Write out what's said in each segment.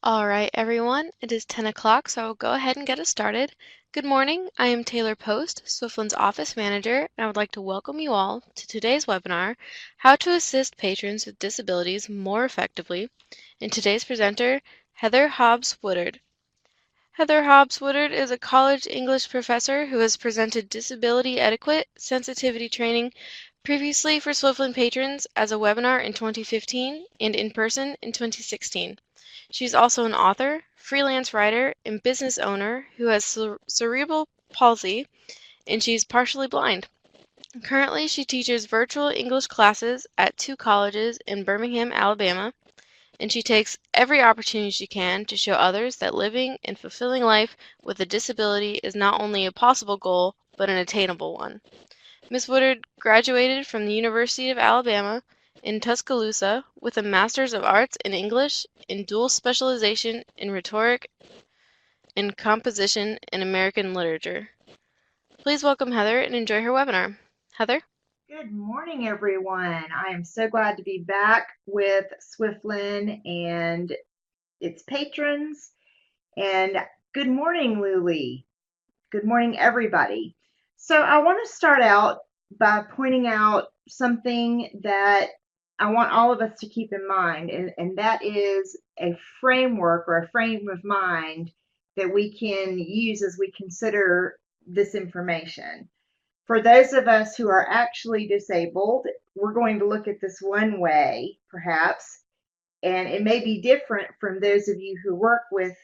All right, everyone, it is 10 o'clock, so I will go ahead and get us started. Good morning, I am Taylor Post, Swiftland's office manager, and I would like to welcome you all to today's webinar, How to Assist Patrons with Disabilities More Effectively, and today's presenter, Heather Hobbs Woodard. Heather Hobbs Woodard is a college English professor who has presented disability etiquette sensitivity training previously for Swiftland patrons as a webinar in 2015 and in person in 2016. She's also an author, freelance writer, and business owner who has cerebral palsy, and she's partially blind. Currently, she teaches virtual English classes at 2 colleges in Birmingham, Alabama, and she takes every opportunity she can to show others that living and fulfilling life with a disability is not only a possible goal, but an attainable one. Ms. Woodard graduated from the University of Alabama in Tuscaloosa with a Master's of Arts in English and dual specialization in rhetoric and composition in American literature. Please welcome Heather and enjoy her webinar. Heather? Good morning, everyone. I am so glad to be back with Swiftland and its patrons. And good morning, Luli. Good morning, everybody. So I want to start out by pointing out something that I want all of us to keep in mind, and that is a framework or a frame of mind that we can use as we consider this information. For those of us who are actually disabled, we're going to look at this one way, perhaps, and it may be different from those of you who work with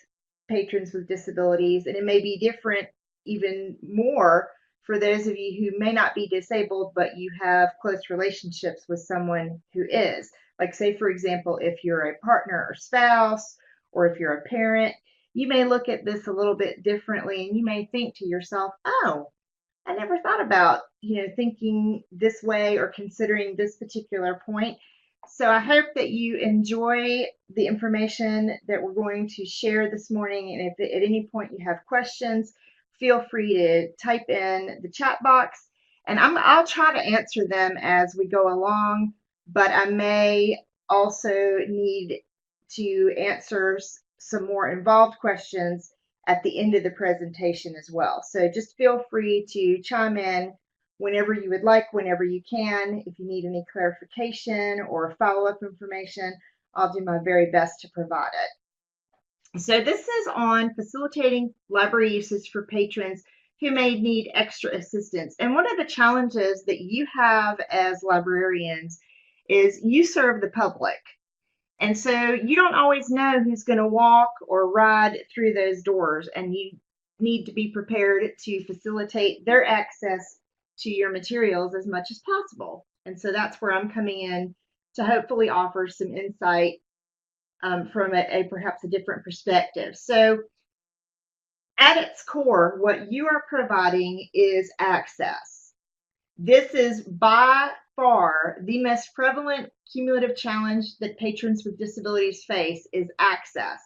patrons with disabilities, and it may be different even more for those of you who may not be disabled, but you have close relationships with someone who is. Like, say, for example, if you're a partner or spouse, or if you're a parent, you may look at this a little bit differently, and you may think to yourself, oh, I never thought about, thinking this way or considering this particular point. So I hope that you enjoy the information that we're going to share this morning. And if at any point you have questions, feel free to type in the chat box, and I'll try to answer them as we go along, but I may also need to answer some more involved questions at the end of the presentation as well. So just feel free to chime in whenever you would like, whenever you can. If you need any clarification or follow-up information, I'll do my very best to provide it. So this is on facilitating library usage for patrons who may need extra assistance. And one of the challenges that you have as librarians is you serve the public. And so you don't always know who's going to walk or ride through those doors, and you need to be prepared to facilitate their access to your materials as much as possible. And so that's where I'm coming in to hopefully offer some insight from perhaps a different perspective. So at its core, what you are providing is access. This is by far the most prevalent cumulative challenge that patrons with disabilities face is access.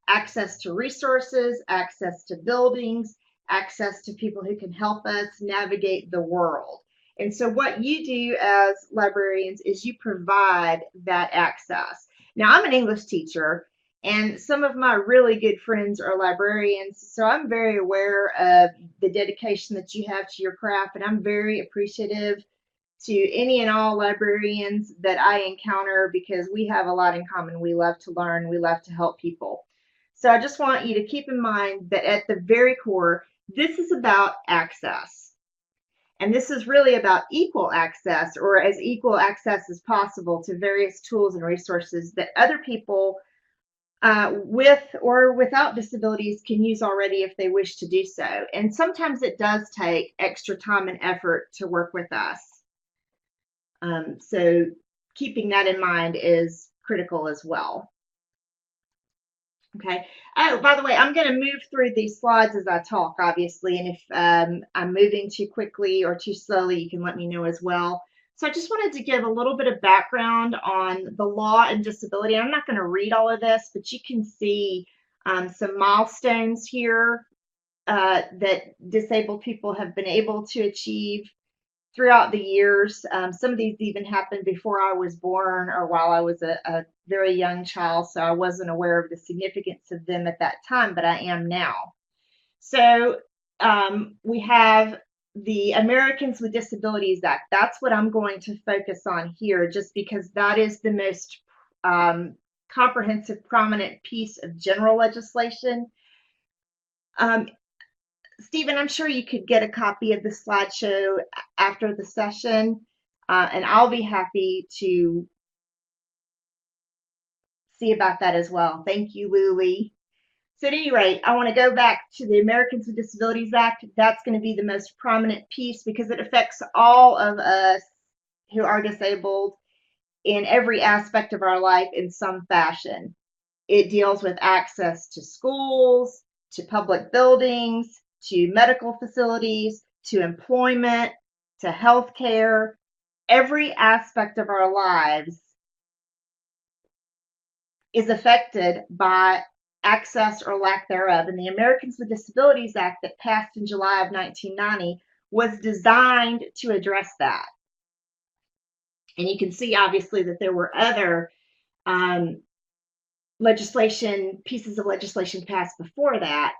Access to resources, access to buildings, access to people who can help us navigate the world. And so what you do as librarians is you provide that access. Now, I'm an English teacher, and some of my really good friends are librarians, so I'm very aware of the dedication that you have to your craft, and I'm very appreciative to any and all librarians that I encounter because we have a lot in common. We love to learn, we love to help people. So I just want you to keep in mind that at the very core, this is about access. And this is really about equal access, or as equal access as possible, to various tools and resources that other people with or without disabilities can use already if they wish to do so. And sometimes it does take extra time and effort to work with us. So keeping that in mind is critical as well. Okay. Oh, by the way, I'm going to move through these slides as I talk, obviously, and if I'm moving too quickly or too slowly, you can let me know as well. So I just wanted to give a little bit of background on the law and disability. I'm not going to read all of this, but you can see some milestones here that disabled people have been able to achieve throughout the years. Some of these even happened before I was born or while I was a very young child, so I wasn't aware of the significance of them at that time, but I am now. So we have the Americans with Disabilities Act. That's what I'm going to focus on here, just because that is the most comprehensive, prominent piece of general legislation. Stephen, I'm sure you could get a copy of the slideshow after the session, and I'll be happy to see about that as well. Thank you, Luli. So at any rate, I want to go back to the Americans with Disabilities Act. That's going to be the most prominent piece because it affects all of us who are disabled in every aspect of our life in some fashion. It deals with access to schools, to public buildings, to medical facilities, to employment, to healthcare. Every aspect of our lives is affected by access or lack thereof. And the Americans with Disabilities Act that passed in July of 1990 was designed to address that. And you can see, obviously, that there were other pieces of legislation passed before that.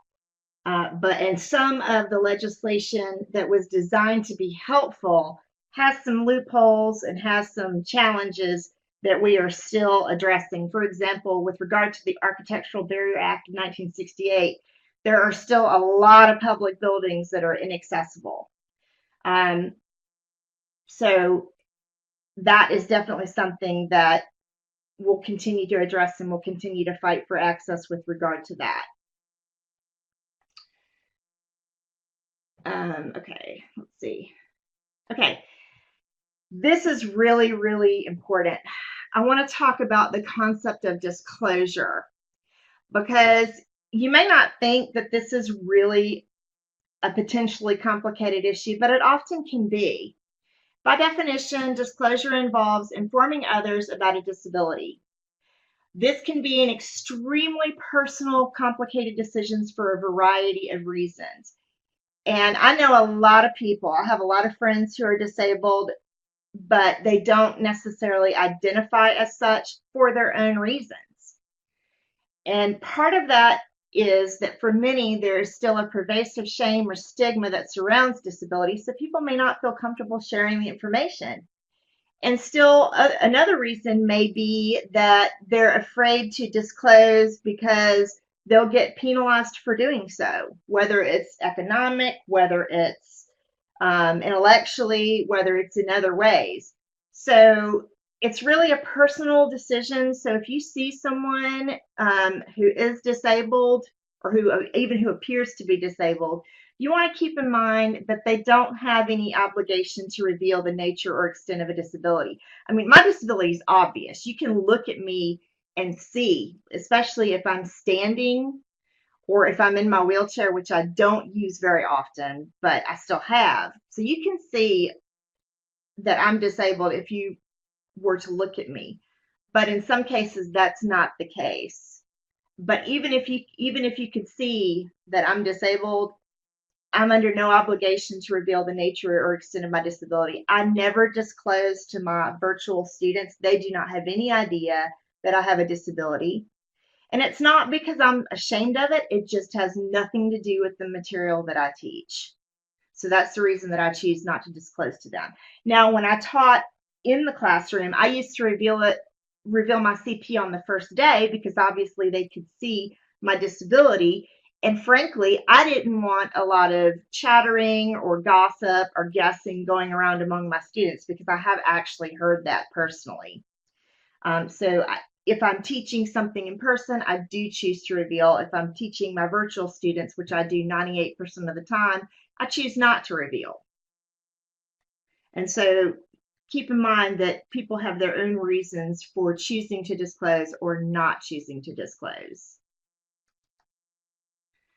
And some of the legislation that was designed to be helpful has some loopholes and has some challenges that we are still addressing. For example, with regard to the Architectural Barrier Act of 1968, there are still a lot of public buildings that are inaccessible. So that is definitely something that we'll continue to address, and we'll continue to fight for access with regard to that. Okay, let's see. Okay, this is really, really important. I want to talk about the concept of disclosure, because you may not think that this is really a potentially complicated issue, but it often can be. By definition, disclosure involves informing others about a disability. This can be an extremely personal, complicated decisions for a variety of reasons. And I know a lot of people, I have a lot of friends who are disabled, but they don't necessarily identify as such for their own reasons. And part of that is that for many, there is still a pervasive shame or stigma that surrounds disability, so people may not feel comfortable sharing the information. And still, another reason may be that they're afraid to disclose because they'll get penalized for doing so, whether it's economic, whether it's intellectually, whether it's in other ways. So it's really a personal decision. So if you see someone who is disabled, or who appears to be disabled, you want to keep in mind that they don't have any obligation to reveal the nature or extent of a disability. I mean, my disability is obvious. You can look at me and see, especially if I'm standing or if I'm in my wheelchair, which I don't use very often, but I still have. So you can see that I'm disabled if you were to look at me. But in some cases, that's not the case. But even if you could see that I'm disabled, I'm under no obligation to reveal the nature or extent of my disability. I never disclose to my virtual students. They do not have any idea that I have a disability. And it's not because I'm ashamed of it. It just has nothing to do with the material that I teach. So that's the reason that I choose not to disclose to them. Now, when I taught in the classroom, I used to reveal my CP on the first day because obviously they could see my disability. And frankly, I didn't want a lot of chattering or gossip or guessing going around among my students, because I have actually heard that personally. If I'm teaching something in person, I do choose to reveal. If I'm teaching my virtual students, which I do 98% of the time, I choose not to reveal. And so keep in mind that people have their own reasons for choosing to disclose or not choosing to disclose.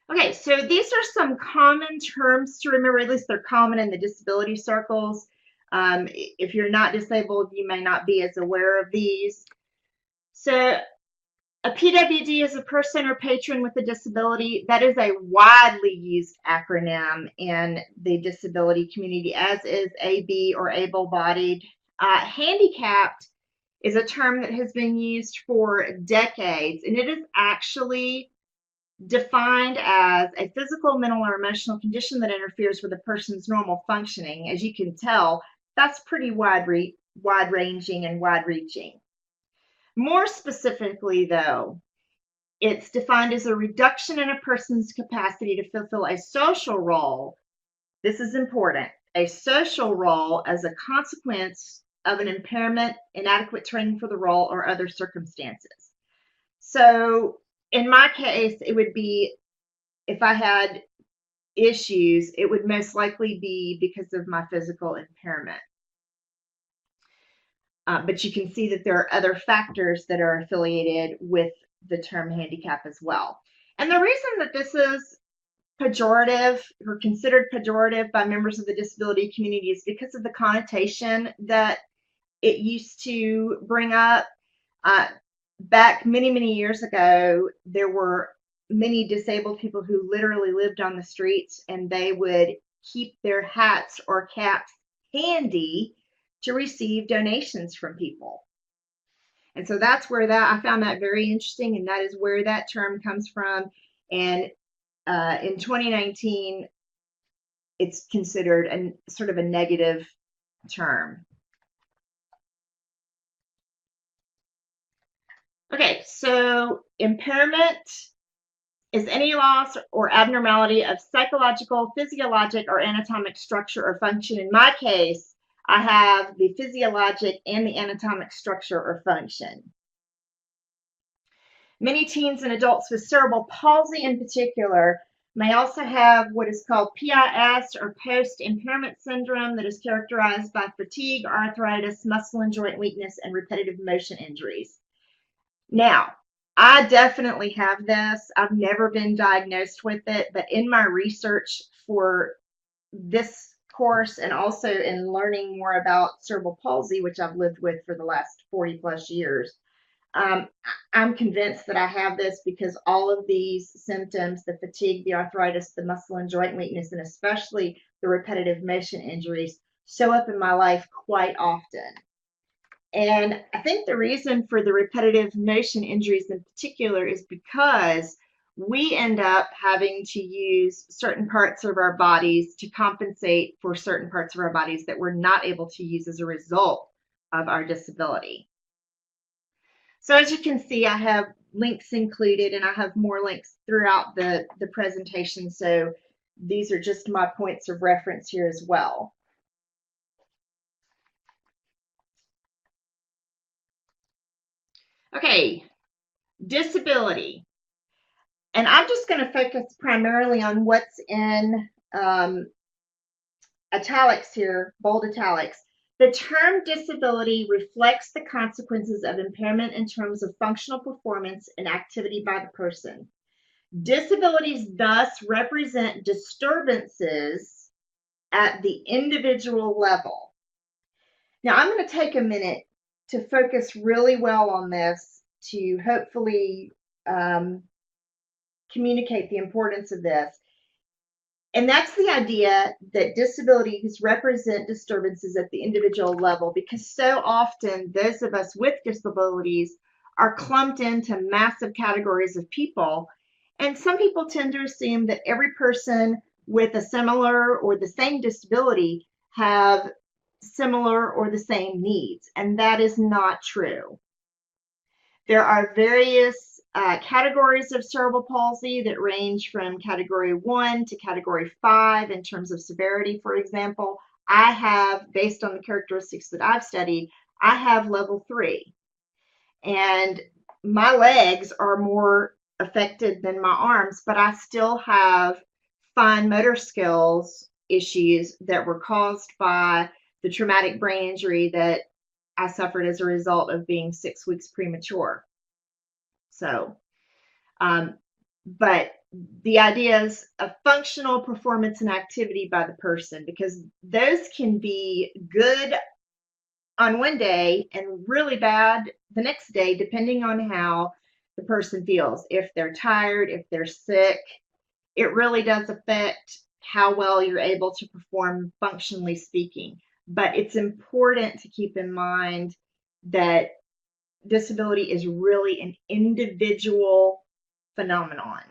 Okay, so these are some common terms to remember. At least they're common in the disability circles. If you're not disabled, you may not be as aware of these. So a PWD is a person or patron with a disability. That is a widely used acronym in the disability community, as is AB or able-bodied. Handicapped is a term that has been used for decades, and it is actually defined as a physical, mental, or emotional condition that interferes with a person's normal functioning. As you can tell, that's pretty wide-ranging and wide-reaching. More specifically, though, it's defined as a reduction in a person's capacity to fulfill a social role. This is important. A social role as a consequence of an impairment, inadequate training for the role, or other circumstances. So in my case, it would be, if I had issues, it would most likely be because of my physical impairment. But you can see that there are other factors that are affiliated with the term handicap as well. And the reason that this is pejorative or considered pejorative by members of the disability community is because of the connotation that it used to bring up. Back many, many years ago, there were many disabled people who literally lived on the streets, and they would keep their hats or caps handy to receive donations from people. And so that's where I found that very interesting, and that is where that term comes from. And in 2019, it's considered a sort of a negative term. Okay, so impairment is any loss or abnormality of psychological, physiologic, or anatomic structure or function. In my case, I have the physiologic and the anatomic structure or function. Many teens and adults with cerebral palsy in particular may also have what is called PIS, or post-impairment syndrome, that is characterized by fatigue, arthritis, muscle and joint weakness, and repetitive motion injuries. Now, I definitely have this. I've never been diagnosed with it, but in my research for this course and also in learning more about cerebral palsy, which I've lived with for the last 40 plus years, I'm convinced that I have this because all of these symptoms, the fatigue, the arthritis, the muscle and joint weakness, and especially the repetitive motion injuries, show up in my life quite often. And I think the reason for the repetitive motion injuries in particular is because we end up having to use certain parts of our bodies to compensate for certain parts of our bodies that we're not able to use as a result of our disability. So as you can see, I have links included, and I have more links throughout the presentation. So these are just my points of reference here as well. Okay, disability. And I'm just going to focus primarily on what's in italics here, bold italics. The term disability reflects the consequences of impairment in terms of functional performance and activity by the person. Disabilities thus represent disturbances at the individual level. Now, I'm going to take a minute to focus really well on this to hopefully communicate the importance of this. And that's the idea that disabilities represent disturbances at the individual level, because so often those of us with disabilities are clumped into massive categories of people. And some people tend to assume that every person with a similar or the same disability have similar or the same needs. And that is not true. There are various categories of cerebral palsy that range from category 1 to category 5 in terms of severity. For example, I have, based on the characteristics that I've studied, I have level 3. And my legs are more affected than my arms, but I still have fine motor skills issues that were caused by the traumatic brain injury that I suffered as a result of being 6 weeks premature. So, but the idea is of functional performance and activity by the person, because those can be good on one day and really bad the next day, depending on how the person feels. If they're tired, if they're sick, it really does affect how well you're able to perform, functionally speaking. But it's important to keep in mind that disability is really an individual phenomenon.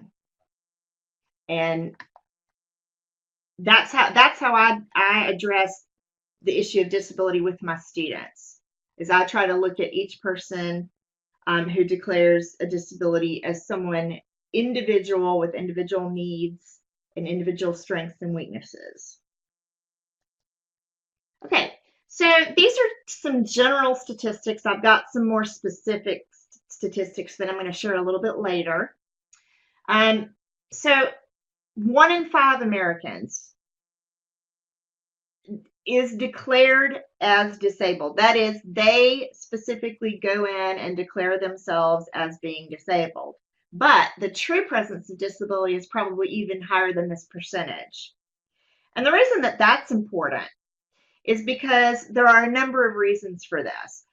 And that's how I address the issue of disability with my students, is I try to look at each person who declares a disability as someone individual with individual needs and individual strengths and weaknesses. Okay, so these are some general statistics. I've got some more specific statistics that I'm going to share a little bit later. So 1 in 5 Americans is declared as disabled. That is, they specifically go in and declare themselves as being disabled. But the true presence of disability is probably even higher than this percentage. And the reason that that's important is because there are a number of reasons for this.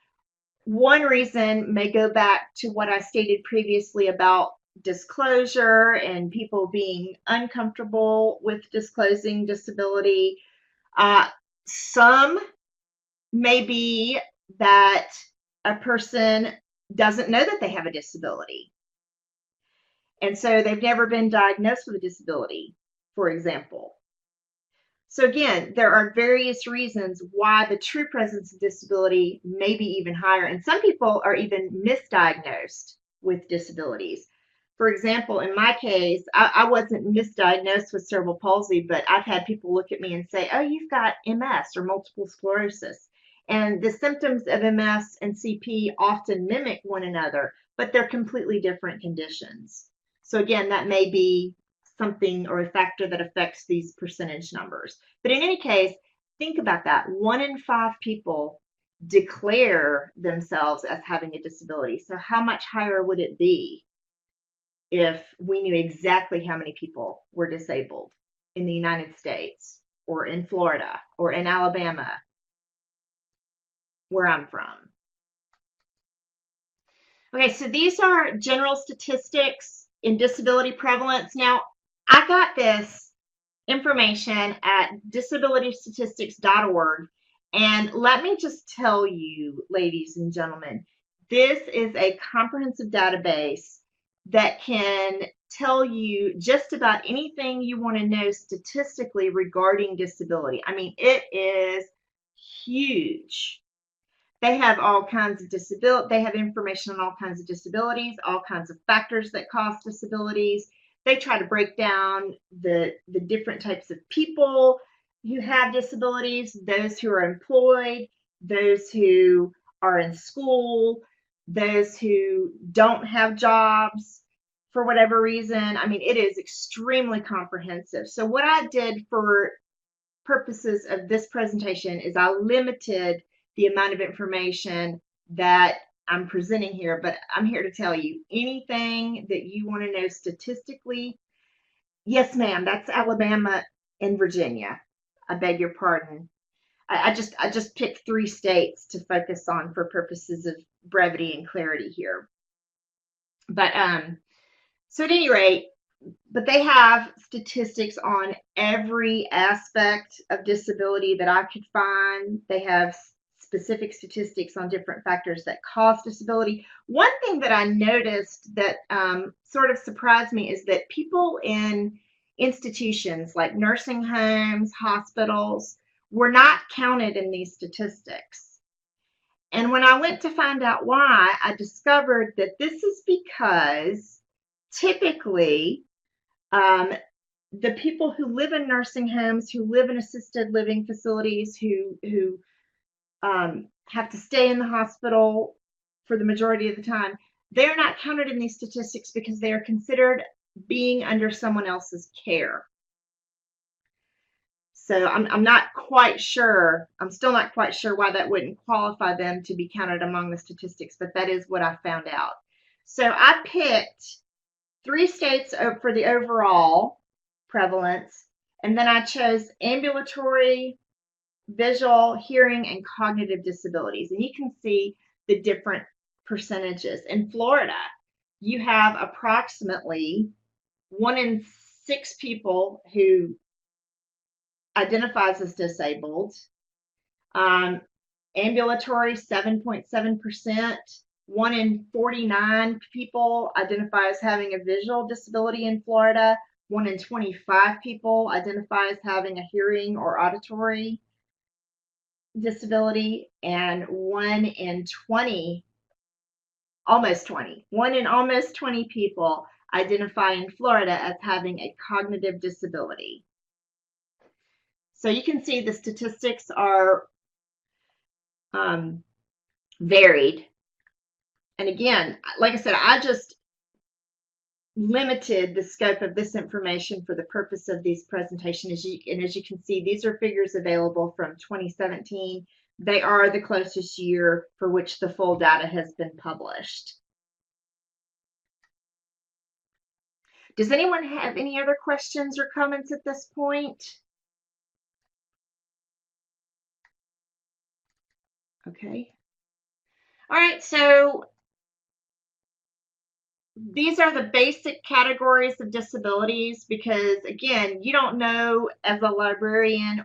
One reason may go back to what I stated previously about disclosure and people being uncomfortable with disclosing disability. Some may be that a person doesn't know that they have a disability. And so they've never been diagnosed with a disability, for example. So again, there are various reasons why the true presence of disability may be even higher. And some people are even misdiagnosed with disabilities. For example, in my case, I wasn't misdiagnosed with cerebral palsy, but I've had people look at me and say, oh, you've got MS or multiple sclerosis. And the symptoms of MS and CP often mimic one another, but they're completely different conditions. So again, that may be something or a factor that affects these percentage numbers. But in any case, think about that. 1 in 5 people declare themselves as having a disability. So how much higher would it be if we knew exactly how many people were disabled in the United States or in Florida or in Alabama, where I'm from? Okay, so these are general statistics in disability prevalence. Now, I got this information at disabilitystatistics.org, and let me just tell you, ladies and gentlemen, this is a comprehensive database that can tell you just about anything you want to know statistically regarding disability. I mean, it is huge. They have all kinds of disability. They have information on all kinds of disabilities, all kinds of factors that cause disabilities. They try to break down the different types of people who have disabilities, those who are employed, those who are in school, those who don't have jobs for whatever reason. I mean, it is extremely comprehensive. So what I did for purposes of this presentation is I limited the amount of information that I'm presenting here, but I'm here to tell you anything that you want to know statistically. Yes, ma'am, that's Alabama and Virginia. I beg your pardon. I just picked 3 states to focus on for purposes of brevity and clarity here. But so at any rate, but they have statistics on every aspect of disability that I could find. They have specific statistics on different factors that cause disability. One thing that I noticed that sort of surprised me is that people in institutions like nursing homes, hospitals, were not counted in these statistics. And when I went to find out why, I discovered that this is because typically the people who live in nursing homes, who live in assisted living facilities, who have to stay in the hospital for the majority of the time, they're not counted in these statistics because they are considered being under someone else's care. So I'm not quite sure. I'm still not quite sure why that wouldn't qualify them to be counted among the statistics, but that is what I found out. So I picked 3 states for the overall prevalence, and then I chose ambulatory, visual, hearing, and cognitive disabilities. And you can see the different percentages. In Florida, you have approximately 1 in 6 people who identifies as disabled. Ambulatory, 7.7%. 1 in 49 people identify as having a visual disability in Florida. 1 in 25 people identify as having a hearing or auditory disability, and 1 in 20, almost 20, 1 in almost 20 people identify in Florida as having a cognitive disability. So you can see the statistics are varied. And again, like I said, I just limited the scope of this information for the purpose of these presentations. As you can see, these are figures available from 2017. They are the closest year for which the full data has been published. Does anyone have any other questions or comments at this point? Okay. All right, so these are the basic categories of disabilities because, again, you don't know as a librarian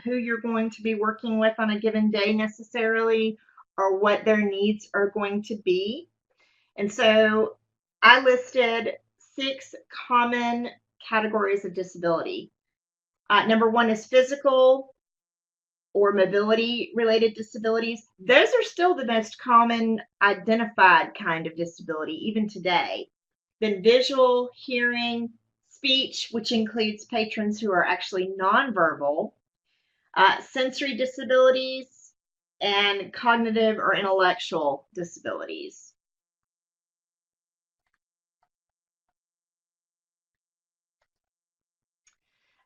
who you're going to be working with on a given day necessarily or what their needs are going to be. And so I listed 6 common categories of disability. Number 1 is physical or mobility related disabilities. Those are still the most common identified kind of disability, even today. Then visual, hearing, speech, which includes patrons who are actually nonverbal, sensory disabilities, and cognitive or intellectual disabilities.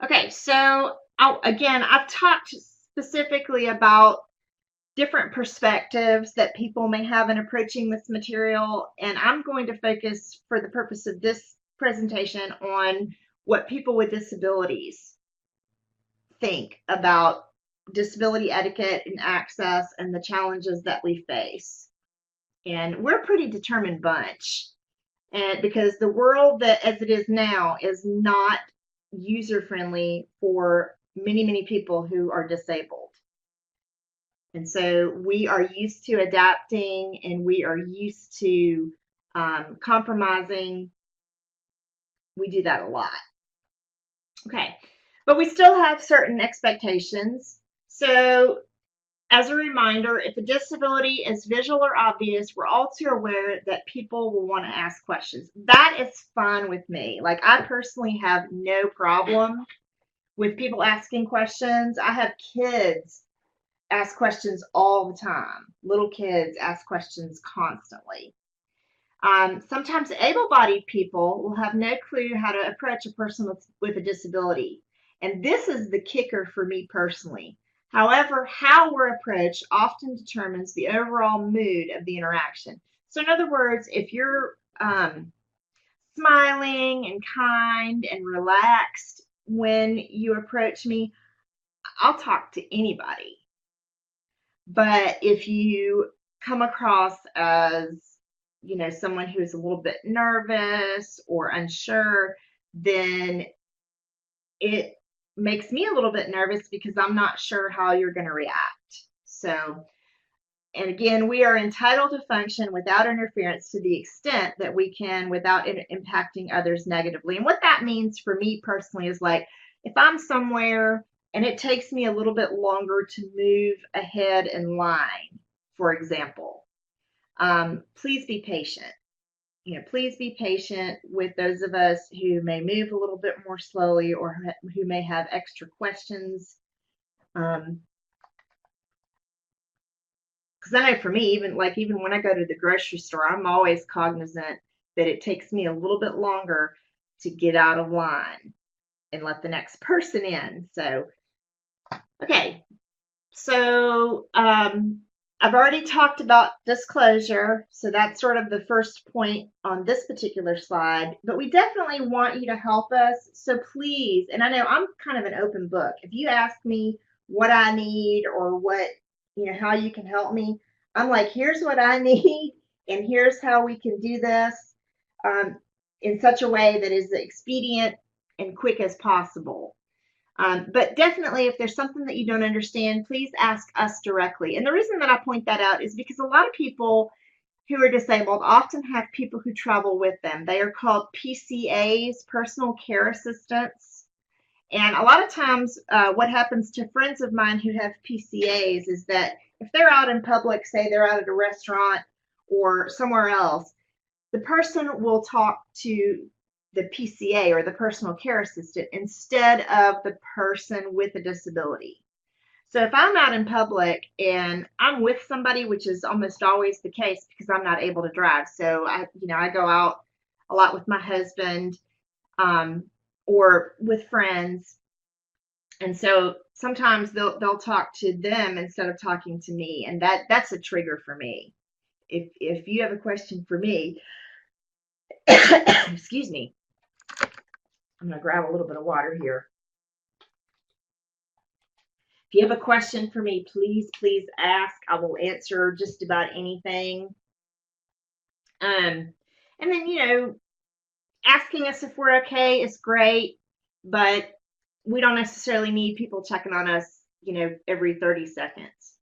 Okay, so again, I've talked specifically about different perspectives that people may have in approaching this material, and I'm going to focus for the purpose of this presentation on what people with disabilities think about disability etiquette and access and the challenges that we face. And we're a pretty determined bunch, and because the world that as it is now is not user-friendly for many people who are disabled. And so we are used to adapting and we are used to compromising. We do that a lot. Okay, but we still have certain expectations. So as a reminder, if a disability is visual or obvious, we're all too aware that people will want to ask questions. That is fine with me. Like, I personally have no problem with people asking questions. I have kids ask questions all the time. Little kids ask questions constantly. Sometimes able-bodied people will have no clue how to approach a person with a disability. And this is the kicker for me personally. However, how we're approached often determines the overall mood of the interaction. So in other words, if you're smiling and kind and relaxed when you approach me, I'll talk to anybody. But if you come across as, you know, someone who's a little bit nervous or unsure, then it makes me a little bit nervous because I'm not sure how you're going to react. So, and again, we are entitled to function without interference to the extent that we can without impacting others negatively. And what that means for me personally is, like, if I'm somewhere and it takes me a little bit longer to move ahead in line, for example, please be patient. You know, please be patient with those of us who may move a little bit more slowly or who may have extra questions. Because I know for me, even when I go to the grocery store, I'm always cognizant that it takes me a little bit longer to get out of line and let the next person in. So, okay. So, I've already talked about disclosure, so that's sort of the first point on this particular slide, but we definitely want you to help us. So please, and I know I'm kind of an open book. If you ask me what I need or what, you know, how you can help me, I'm like, here's what I need, and here's how we can do this in such a way that is expedient and quick as possible. But definitely, if there's something that you don't understand, please ask us directly. And the reason that I point that out is because a lot of people who are disabled often have people who travel with them. They are called PCAs, personal care assistants. And a lot of times what happens to friends of mine who have PCAs is that if they're out in public, say they're out at a restaurant or somewhere else, the person will talk to the PCA or the personal care assistant instead of the person with a disability. So if I'm out in public and I'm with somebody, which is almost always the case because I'm not able to drive. So I go out a lot with my husband or with friends. And so sometimes they'll talk to them instead of talking to me. And that's a trigger for me. If you have a question for me, excuse me, I'm going to grab a little bit of water here. If you have a question for me, please ask. I will answer just about anything. And then, asking us if we're okay is great, but we don't necessarily need people checking on us, every 30 seconds.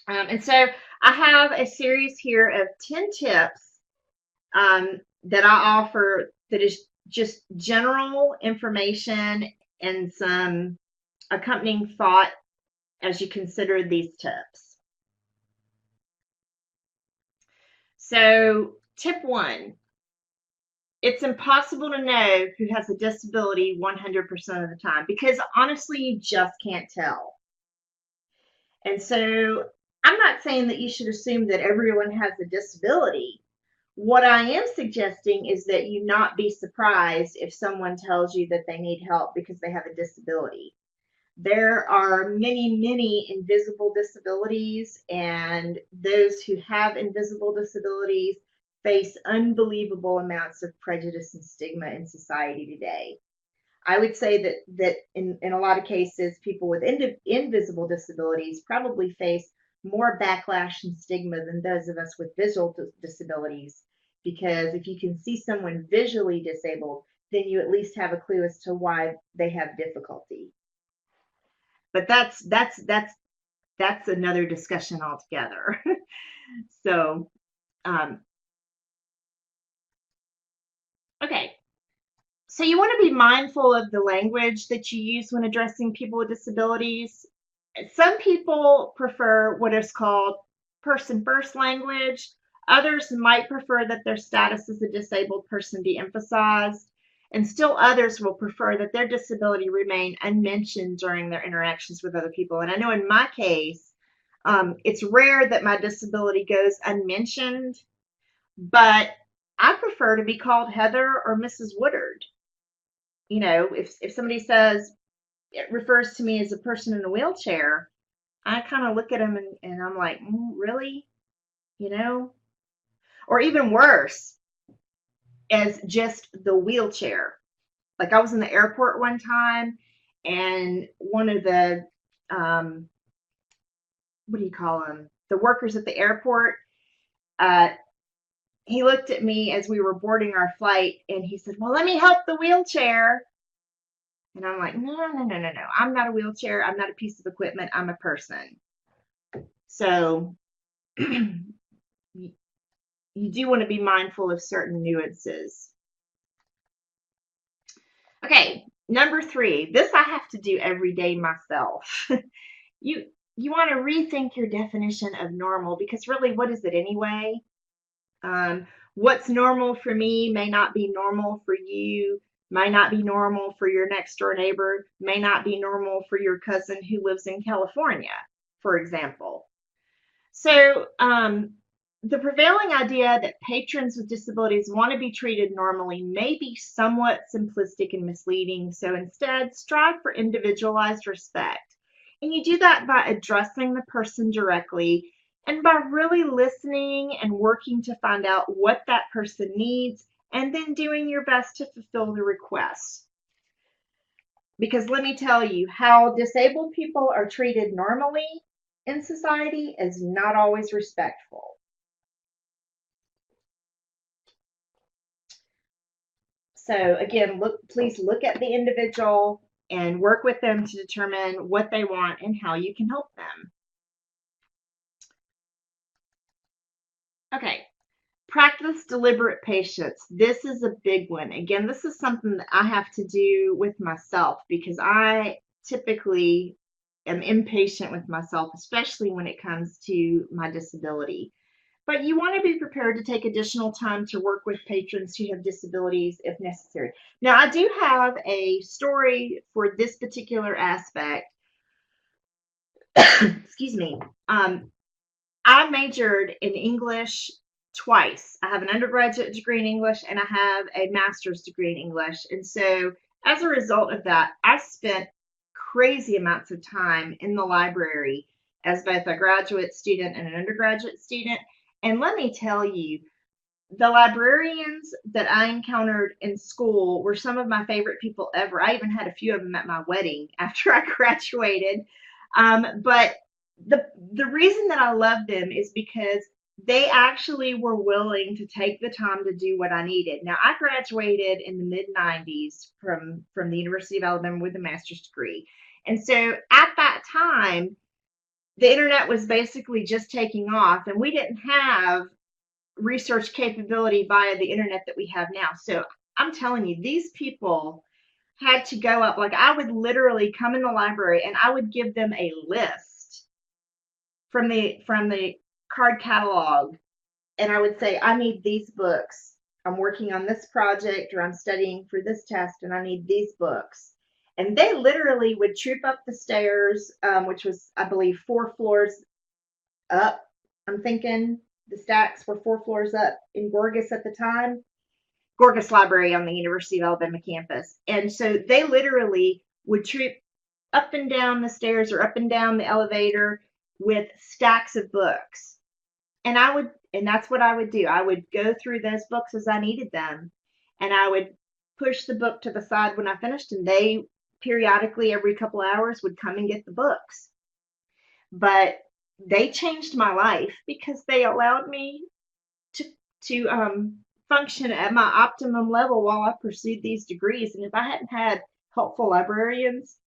And so I have a series here of 10 tips that I offer that is just general information and some accompanying thought as you consider these tips. So tip 1, it's impossible to know who has a disability 100% of the time because honestly, you just can't tell. And so I'm not saying that you should assume that everyone has a disability. What I am suggesting is that you not be surprised if someone tells you that they need help because they have a disability. There are many invisible disabilities, and those who have invisible disabilities face unbelievable amounts of prejudice and stigma in society today. I would say that in a lot of cases, people with invisible disabilities probably face more backlash and stigma than those of us with visual disabilities, because if you can see someone visually disabled, then you at least have a clue as to why they have difficulty. But that's another discussion altogether. So, okay. So you want to be mindful of the language that you use when addressing people with disabilities. Some people prefer what is called person first language. Others might prefer that their status as a disabled person be emphasized. And still others will prefer that their disability remain unmentioned during their interactions with other people. And I know in my case, it's rare that my disability goes unmentioned, but I prefer to be called Heather or Mrs. Woodard. If somebody says it refers to me as a person in a wheelchair, I kind of look at them and I'm like, really? Or even worse, as just the wheelchair. Like I was in the airport one time and one of the, what do you call them? The workers at the airport, he looked at me as we were boarding our flight and he said, well, let me help the wheelchair. And I'm like, no. I'm not a wheelchair. I'm not a piece of equipment. I'm a person. So you do want to be mindful of certain nuances. Okay, number 3. This I have to do every day myself. You want to rethink your definition of normal, because really, what is it anyway? What's normal for me may not be normal for you, might not be normal for your next door neighbor, may not be normal for your cousin who lives in California, for example. So the prevailing idea that patrons with disabilities want to be treated normally may be somewhat simplistic and misleading. So instead, strive for individualized respect. And you do that by addressing the person directly and by really listening and working to find out what that person needs and then doing your best to fulfill the request. Because let me tell you, how disabled people are treated normally in society is not always respectful. So again, please look at the individual and work with them to determine what they want and how you can help them. Okay. Practice deliberate patience. This is a big one. Again, this is something that I have to do with myself because I typically am impatient with myself, especially when it comes to my disability. But you want to be prepared to take additional time to work with patrons who have disabilities if necessary. Now, I do have a story for this particular aspect. Excuse me. I majored in English twice. I have an undergraduate degree in English and I have a master's degree in English. And so, as a result of that, I spent crazy amounts of time in the library as both a graduate student and an undergraduate student. And let me tell you, the librarians that I encountered in school were some of my favorite people ever. I even had a few of them at my wedding after I graduated. But the reason that I love them is because they actually were willing to take the time to do what I needed. Now, I graduated in the mid 90s from the University of Alabama with a master's degree. And so at that time, the internet was basically just taking off, and we didn't have research capability via the internet that we have now. So I'm telling you, these people had to go up. Like, I would literally come in the library and I would give them a list from the card catalog, and I would say, I need these books. I'm working on this project or I'm studying for this test and I need these books. And they literally would troop up the stairs, which was, I believe, 4 floors up. I'm thinking the stacks were 4 floors up in Gorgas at the time, Gorgas Library on the University of Alabama campus. And so they literally would troop up and down the stairs or up and down the elevator with stacks of books. And that's what I would do. I would go through those books as I needed them, and I would push the book to the side when I finished, and they periodically every couple hours would come and get the books. But they changed my life because they allowed me to function at my optimum level while I pursued these degrees. And if I hadn't had helpful librarians,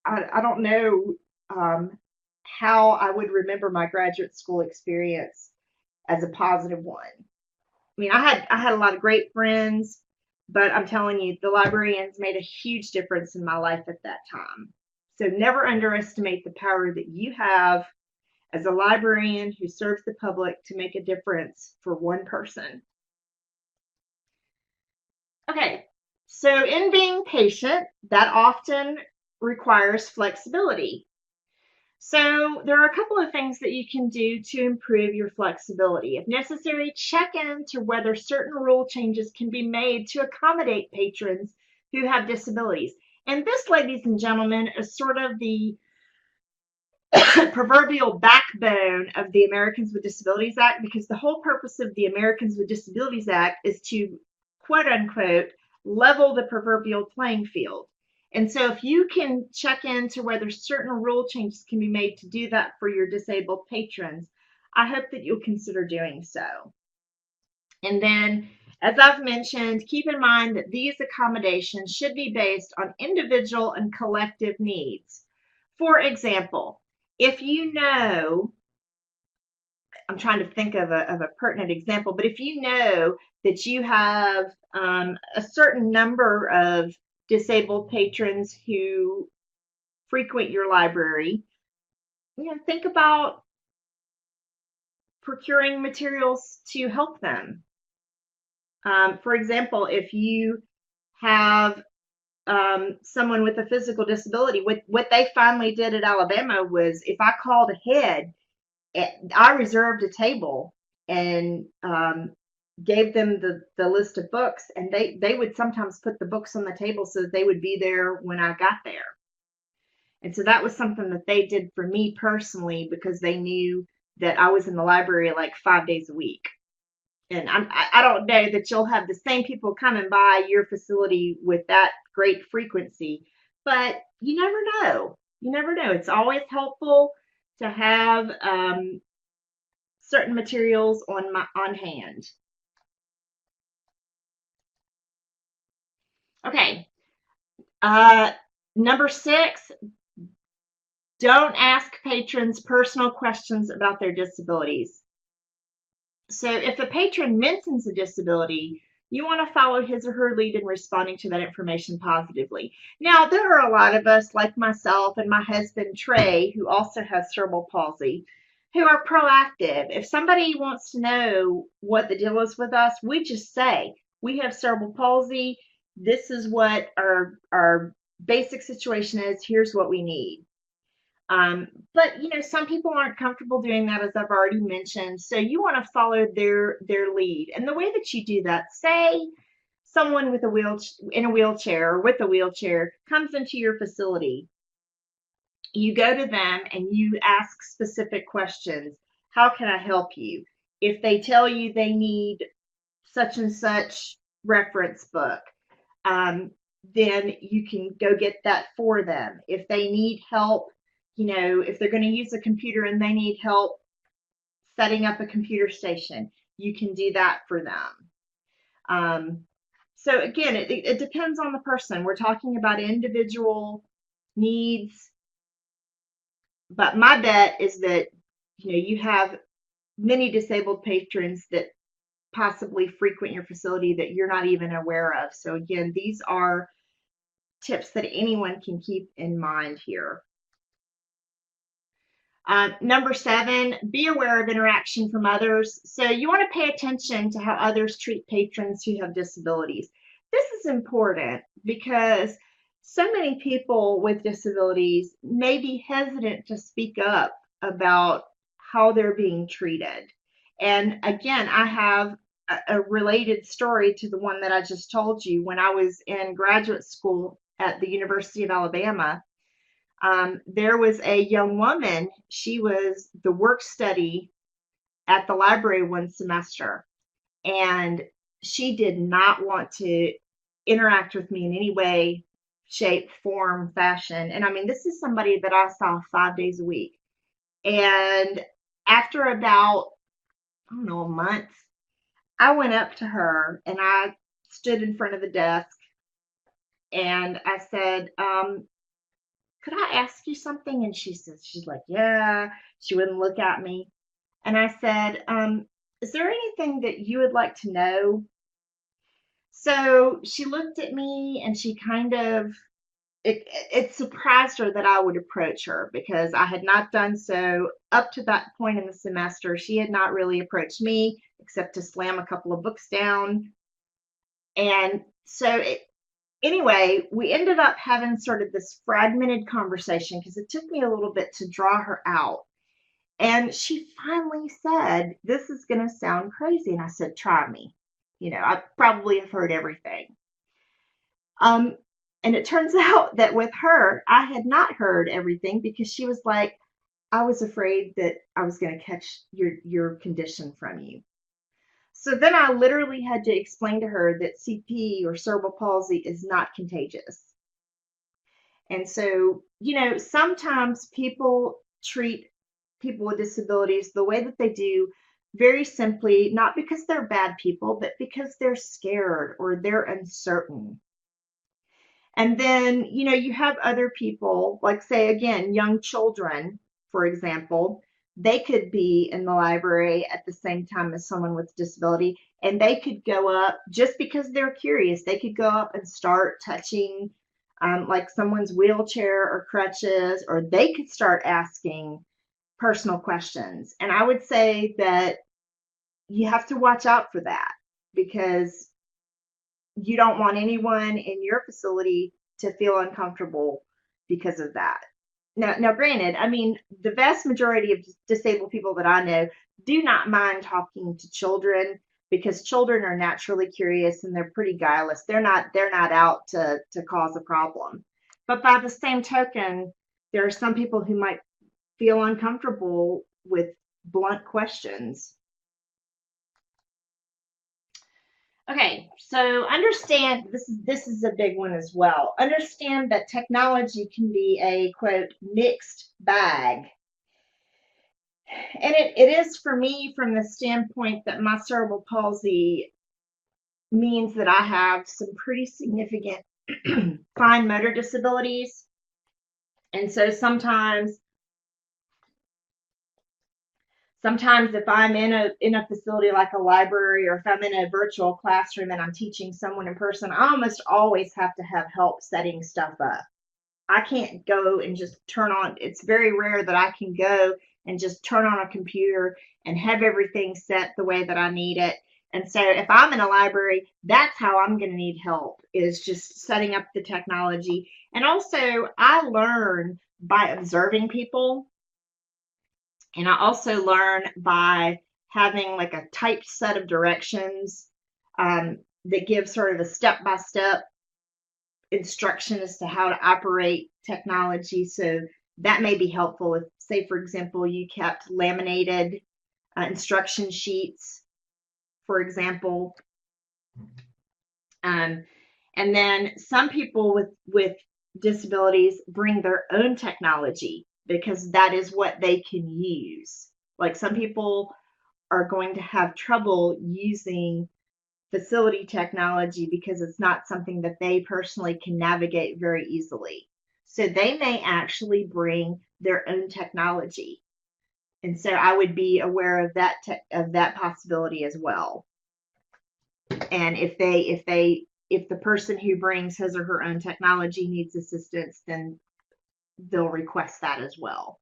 I don't know how I would remember my graduate school experience as a positive one. I mean, I had a lot of great friends, but I'm telling you, the librarians made a huge difference in my life at that time. So never underestimate the power that you have as a librarian who serves the public to make a difference for one person. Okay, so in being patient, that often requires flexibility. So there are a couple of things that you can do to improve your flexibility. If necessary, check into whether certain rule changes can be made to accommodate patrons who have disabilities. And this, ladies and gentlemen, is sort of the proverbial backbone of the Americans with Disabilities Act, because the whole purpose of the Americans with Disabilities Act is to, quote unquote, level the proverbial playing field. And so if you can check into whether certain rule changes can be made to do that for your disabled patrons, I hope that you'll consider doing so. And then, as I've mentioned, keep in mind that these accommodations should be based on individual and collective needs. For example, if you know, I'm trying to think of a pertinent example, but if you know that you have a certain number of disabled patrons who frequent your library, think about procuring materials to help them. For example, if you have someone with a physical disability, what they finally did at Alabama was, if I called ahead, I reserved a table and gave them the list of books, and they would sometimes put the books on the table so that they would be there when I got there. And so that was something that they did for me personally, because they knew that I was in the library like 5 days a week. And I don't know that you'll have the same people coming by your facility with that great frequency, but you never know. You never know. It's always helpful to have certain materials on hand. Okay. Number 6, don't ask patrons personal questions about their disabilities. So if a patron mentions a disability, you want to follow his or her lead in responding to that information positively. Now, there are a lot of us, like myself and my husband Trey, who also has cerebral palsy, who are proactive. If somebody wants to know what the deal is with us, we just say, we have cerebral palsy. This is what our basic situation is. Here's what we need. But some people aren't comfortable doing that, as I've already mentioned. So you want to follow their lead, and the way that you do that, say someone with a wheelchair or with a wheelchair comes into your facility, you go to them and you ask specific questions. How can I help you? If they tell you they need such and such reference book, then you can go get that for them. If they need help, if they're going to use a computer and they need help setting up a computer station, you can do that for them. So again, it depends on the person. We're talking about individual needs, but my bet is that you have many disabled patrons that possibly frequent your facility that you're not even aware of. So again, these are tips that anyone can keep in mind here. Number 7, be aware of interaction from others. So you want to pay attention to how others treat patrons who have disabilities. This is important because so many people with disabilities may be hesitant to speak up about how they're being treated. And again, I have a related story to the one that I just told you. When I was in graduate school at the University of Alabama, there was a young woman. She was the work study at the library one semester, and she did not want to interact with me in any way, shape, form, fashion. And I mean, this is somebody that I saw 5 days a week. And after about, I don't know, a month, I went up to her and I stood in front of the desk and I said, could I ask you something? And she's like, yeah. She wouldn't look at me. And I said, is there anything that you would like to know? So she looked at me and she kind of, it surprised her that I would approach her because I had not done so up to that point in the semester. She had not really approached me except to slam a couple of books down. And so anyway, we ended up having sort of this fragmented conversation because it took me a little bit to draw her out. And she finally said, this is going to sound crazy. And I said, try me. I probably have heard everything. And it turns out that with her, I had not heard everything because she was like, I was afraid that I was going to catch your condition from you. So then I literally had to explain to her that CP or cerebral palsy is not contagious. And so, sometimes people treat people with disabilities the way that they do very simply, not because they're bad people, but because they're scared or they're uncertain. And then, you have other people, like say again, young children, for example, they could be in the library at the same time as someone with a disability, and they could go up just because they're curious. They could go up and start touching like someone's wheelchair or crutches, or they could start asking personal questions. And I would say that you have to watch out for that because you don't want anyone in your facility to feel uncomfortable because of that. Now, granted, I mean, the vast majority of disabled people that I know do not mind talking to children because children are naturally curious and they're pretty guileless. They're not out to cause a problem. But by the same token, there are some people who might feel uncomfortable with blunt questions. Okay, so understand this is a big one as well. Understand that technology can be a quote mixed bag. And it is for me from the standpoint that my cerebral palsy means that I have some pretty significant fine motor disabilities. And so Sometimes if I'm in a facility like a library, or if I'm in a virtual classroom and I'm teaching someone in person, I almost always have to have help setting stuff up. I can't go and just turn on, it's very rare that I can go and just turn on a computer and have everything set the way that I need it. And so if I'm in a library, that's how I'm going to need help, is just setting up the technology. And also, I learn by observing people, and I also learn by having like a typed set of directions that give sort of a step-by-step instruction as to how to operate technology. So that may be helpful if, say, for example, you kept laminated instruction sheets, for example. And then some people with disabilities bring their own technology because that is what they can use. Like some people are going to have trouble using facility technology because it's not something that they personally can navigate very easily. So they may actually bring their own technology. And so I would be aware of that possibility as well. And if the person who brings his or her own technology needs assistance, then they'll request that as well.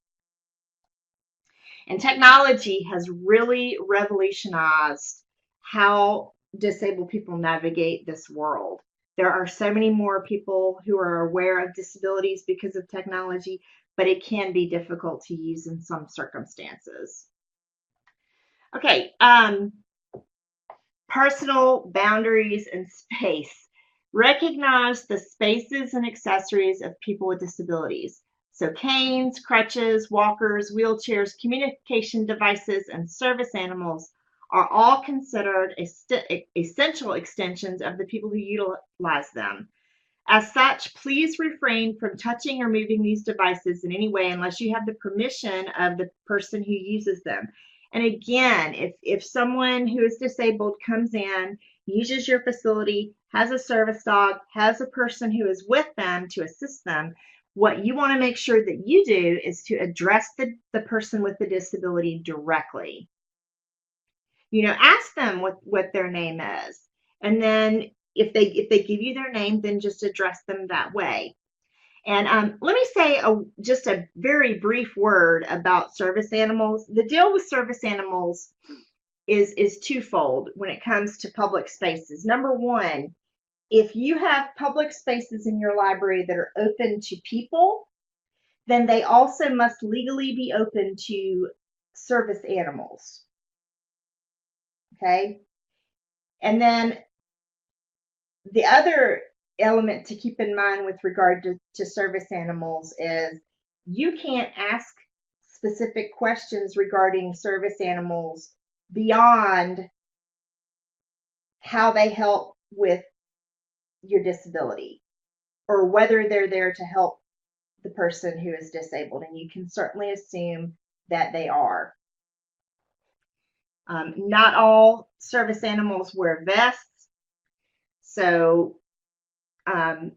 And technology has really revolutionized how disabled people navigate this world. There are so many more people who are aware of disabilities because of technology, but it can be difficult to use in some circumstances. Okay, personal boundaries and space. Recognize the spaces and accessories of people with disabilities. So canes, crutches, walkers, wheelchairs, communication devices, and service animals are all considered essential extensions of the people who utilize them. As such, please refrain from touching or moving these devices in any way unless you have the permission of the person who uses them. And again, if someone who is disabled comes in, uses your facility, has a service dog, has a person who is with them to assist them, what you want to make sure that you do is to address the person with the disability directly. Ask them what their name is. And then if they give you their name, then just address them that way. And let me say just a very brief word about service animals. The deal with service animals is twofold when it comes to public spaces. Number one, if you have public spaces in your library that are open to people, then they also must legally be open to service animals. Okay? And then the other element to keep in mind with regard to service animals is you can't ask specific questions regarding service animals beyond how they help with your disability or whether they're there to help the person who is disabled. And you can certainly assume that they are. Not all service animals wear vests. So, and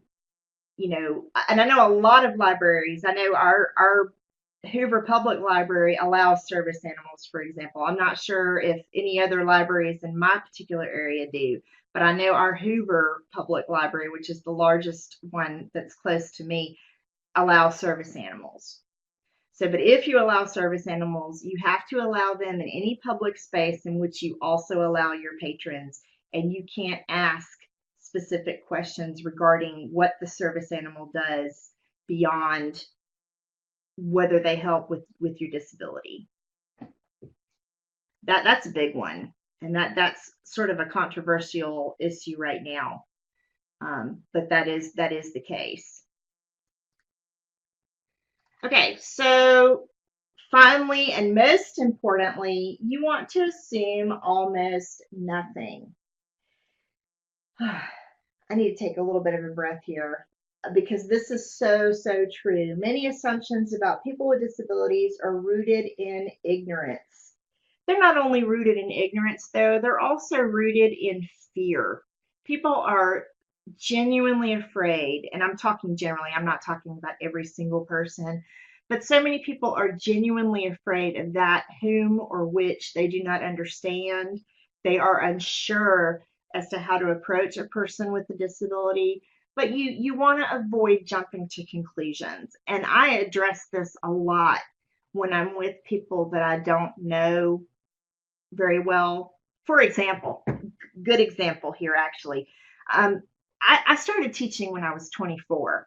I know a lot of libraries, I know our Hoover Public Library allows service animals, for example. I'm not sure if any other libraries in my particular area do, but I know our Hoover Public Library, which is the largest one that's close to me, allows service animals. So, but if you allow service animals, you have to allow them in any public space in which you also allow your patrons, and you can't ask specific questions regarding what the service animal does beyond whether they help with your disability. That's a big one, and that's sort of a controversial issue right now, but that is the case. Okay, so finally and most importantly, you want to assume almost nothing. I need to take a little bit of a breath here because this is so true. Many assumptions about people with disabilities are rooted in ignorance. They're not only rooted in ignorance, though, they're also rooted in fear. People are genuinely afraid, and I'm talking generally, I'm not talking about every single person, But so many people are genuinely afraid of that whom or which they do not understand. They are unsure as to how to approach a person with a disability. But you want to avoid jumping to conclusions. And I address this a lot when I'm with people that I don't know very well. For example, good example here actually. Um, I started teaching when I was 24.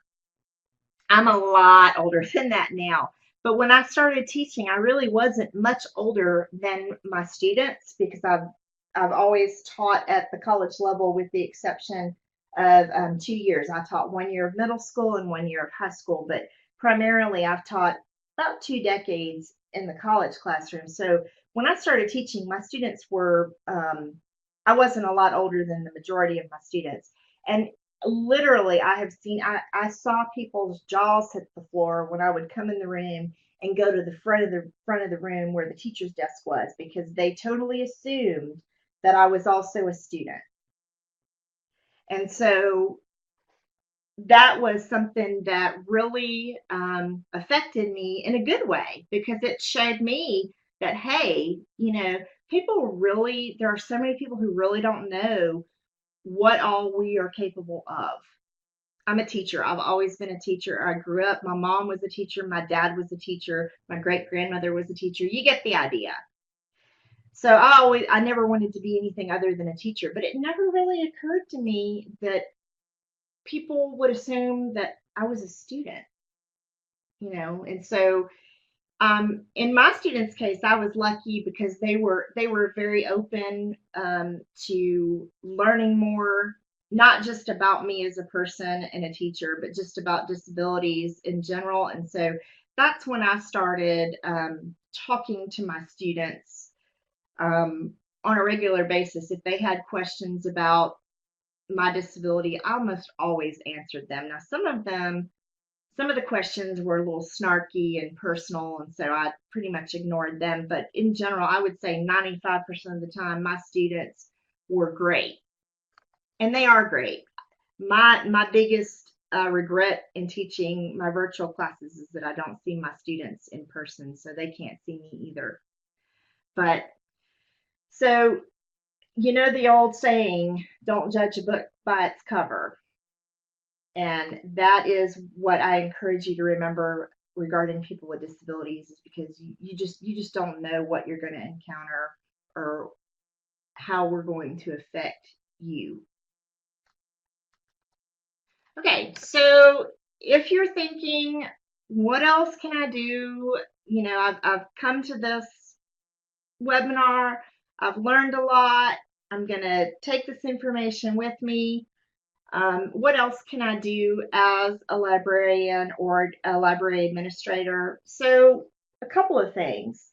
I'm a lot older than that now. But when I started teaching, I really wasn't much older than my students because I've always taught at the college level with the exception of 2 years. I taught 1 year of middle school and 1 year of high school, but primarily I've taught about 2 decades in the college classroom. So when I started teaching, my students were, I wasn't a lot older than the majority of my students. And literally I saw people's jaws hit the floor when I would come in the room and go to the front of the room where the teacher's desk was because they totally assumed that I was also a student. And so that was something that really affected me in a good way because it showed me that, hey, people really, there are so many people who really don't know what all we are capable of. I'm a teacher. I've always been a teacher. I grew up, my mom was a teacher, my dad was a teacher, my great grandmother was a teacher. You get the idea. So I never wanted to be anything other than a teacher, but it never really occurred to me that people would assume that I was a student, and so in my students' case, I was lucky because they were very open to learning more, not just about me as a person and a teacher, but just about disabilities in general. And so that's when I started talking to my students on a regular basis. If they had questions about my disability, I almost always answered them. Now, some of the questions were a little snarky and personal, and so I pretty much ignored them. But in general, I would say 95% of the time, my students were great, and they are great. My biggest regret in teaching my virtual classes is that I don't see my students in person, so they can't see me either. But so the old saying, "Don't judge a book by its cover." And that is what I encourage you to remember regarding people with disabilities is because you just don't know what you're going to encounter or how we're going to affect you. Okay, so if you're thinking, what else can I do? I've come to this webinar, I've learned a lot, I'm going to take this information with me. What else can I do as a librarian or a library administrator? So a couple of things,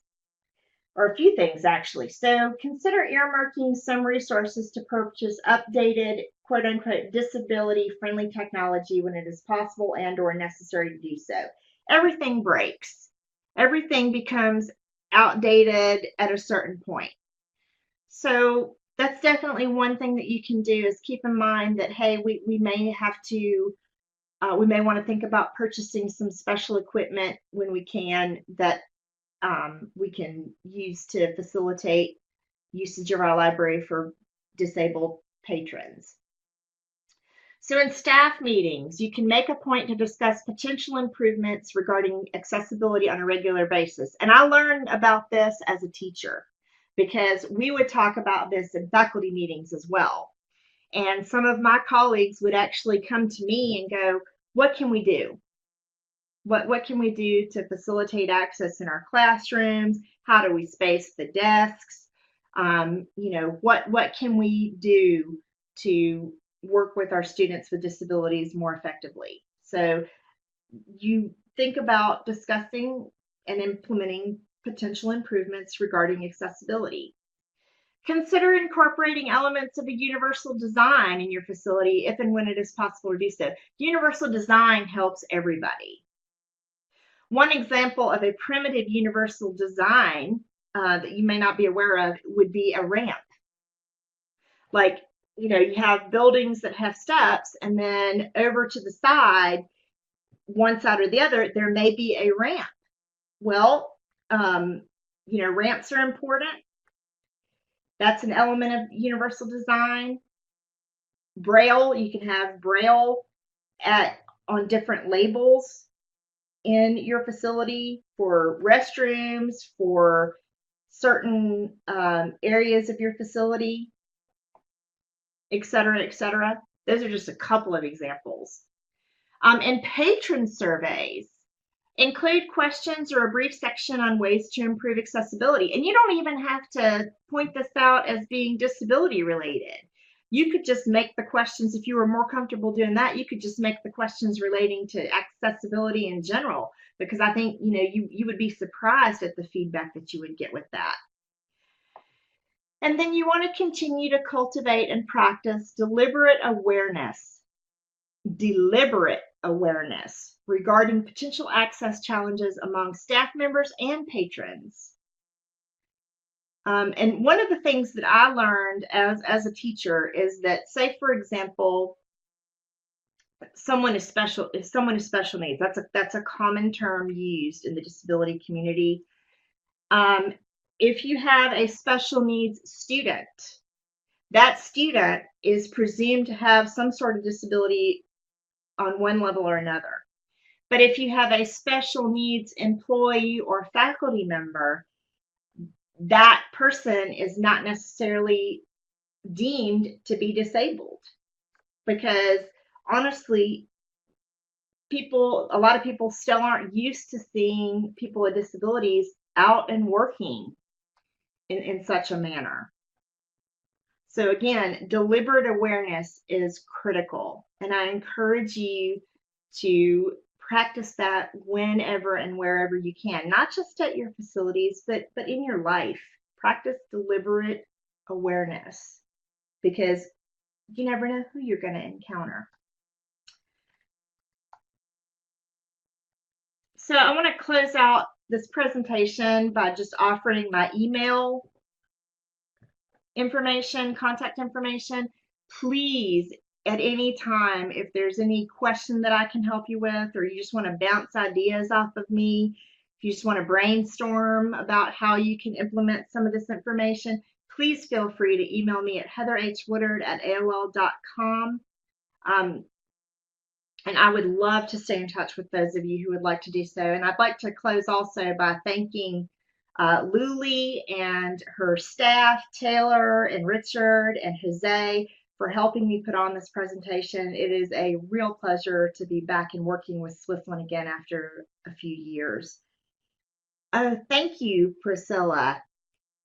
or a few things actually. So consider earmarking some resources to purchase updated, quote unquote, disability friendly technology when it is possible and or necessary to do so. Everything breaks. Everything becomes outdated at a certain point. So that's definitely one thing that you can do is keep in mind that, hey, we may have to, we may want to think about purchasing some special equipment when we can that we can use to facilitate usage of our library for disabled patrons. So in staff meetings, you can make a point to discuss potential improvements regarding accessibility on a regular basis. And I learned about this as a teacher because we would talk about this in faculty meetings as well. And some of my colleagues would actually come to me and go, what can we do? What can we do to facilitate access in our classrooms? How do we space the desks? What can we do to work with our students with disabilities more effectively? So you think about discussing and implementing potential improvements regarding accessibility. Consider incorporating elements of a universal design in your facility if and when it is possible to do so. Universal design helps everybody. One example of a primitive universal design that you may not be aware of would be a ramp. Like, you have buildings that have steps, and then over to the side, one side or the other, there may be a ramp. Well, ramps are important. That's an element of universal design. Braille, you can have Braille on different labels in your facility for restrooms, for certain areas of your facility, et cetera, et cetera. Those are just a couple of examples. And patron surveys include questions or a brief section on ways to improve accessibility. And you don't even have to point this out as being disability related. You could just make the questions, if you were more comfortable doing that, you could just make the questions relating to accessibility in general, because I think, you would be surprised at the feedback that you would get with that. And then you want to continue to cultivate and practice deliberate awareness regarding potential access challenges among staff members and patrons. And one of the things that I learned as a teacher is that, say, for example, if someone is special needs, that's a common term used in the disability community. If you have a special needs student, that student is presumed to have some sort of disability on one level or another. But if you have a special needs employee or faculty member, that person is not necessarily deemed to be disabled, because honestly, a lot of people still aren't used to seeing people with disabilities out and working in such a manner. So again, deliberate awareness is critical, and I encourage you to practice that whenever and wherever you can, not just at your facilities, but in your life. Practice deliberate awareness, because you never know who you're going to encounter. So I want to close out this presentation by just offering my email information, contact information. Please, at any time, if there's any question that I can help you with, or you just want to bounce ideas off of me, if you just want to brainstorm about how you can implement some of this information, please feel free to email me at heatherhwoodard@aol.com. And I would love to stay in touch with those of you who would like to do so. And I'd like to close also by thanking Luli and her staff, Taylor and Richard and Jose, for helping me put on this presentation. It is a real pleasure to be back and working with Swiftland again after a few years. Thank you, Priscilla.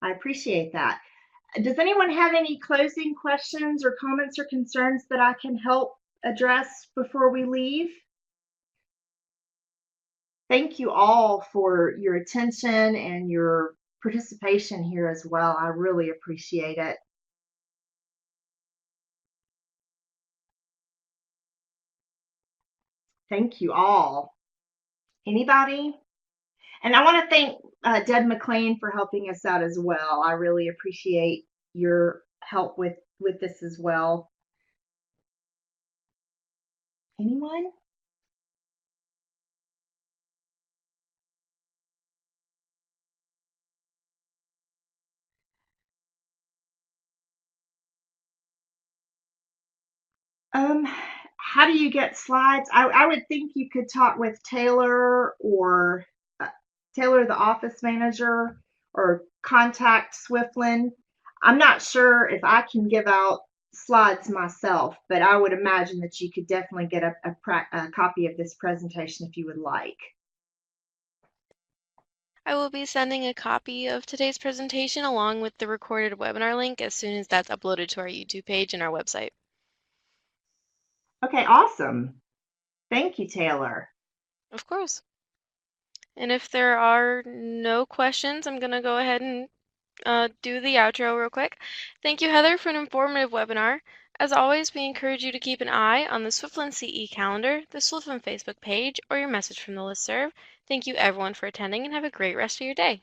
I appreciate that. Does anyone have any closing questions or comments or concerns that I can help address before we leave? Thank you all for your attention and your participation here as well. I really appreciate it. Thank you all. Anybody? And I want to thank Deb McClain for helping us out as well. I really appreciate your help with this as well. Anyone? How do you get slides? I would think you could talk with Taylor, or Taylor, the office manager, or contact Swiftland. I'm not sure if I can give out slides myself, but I would imagine that you could definitely get a copy of this presentation if you would like. I will be sending a copy of today's presentation along with the recorded webinar link as soon as that's uploaded to our YouTube page and our website. Okay, awesome. Thank you, Taylor. Of course. And if there are no questions, I'm going to go ahead and do the outro real quick. Thank you, Heather, for an informative webinar. As always, we encourage you to keep an eye on the Swiftland CE calendar, the Swiftland Facebook page, or your message from the listserv. Thank you, everyone, for attending, and have a great rest of your day.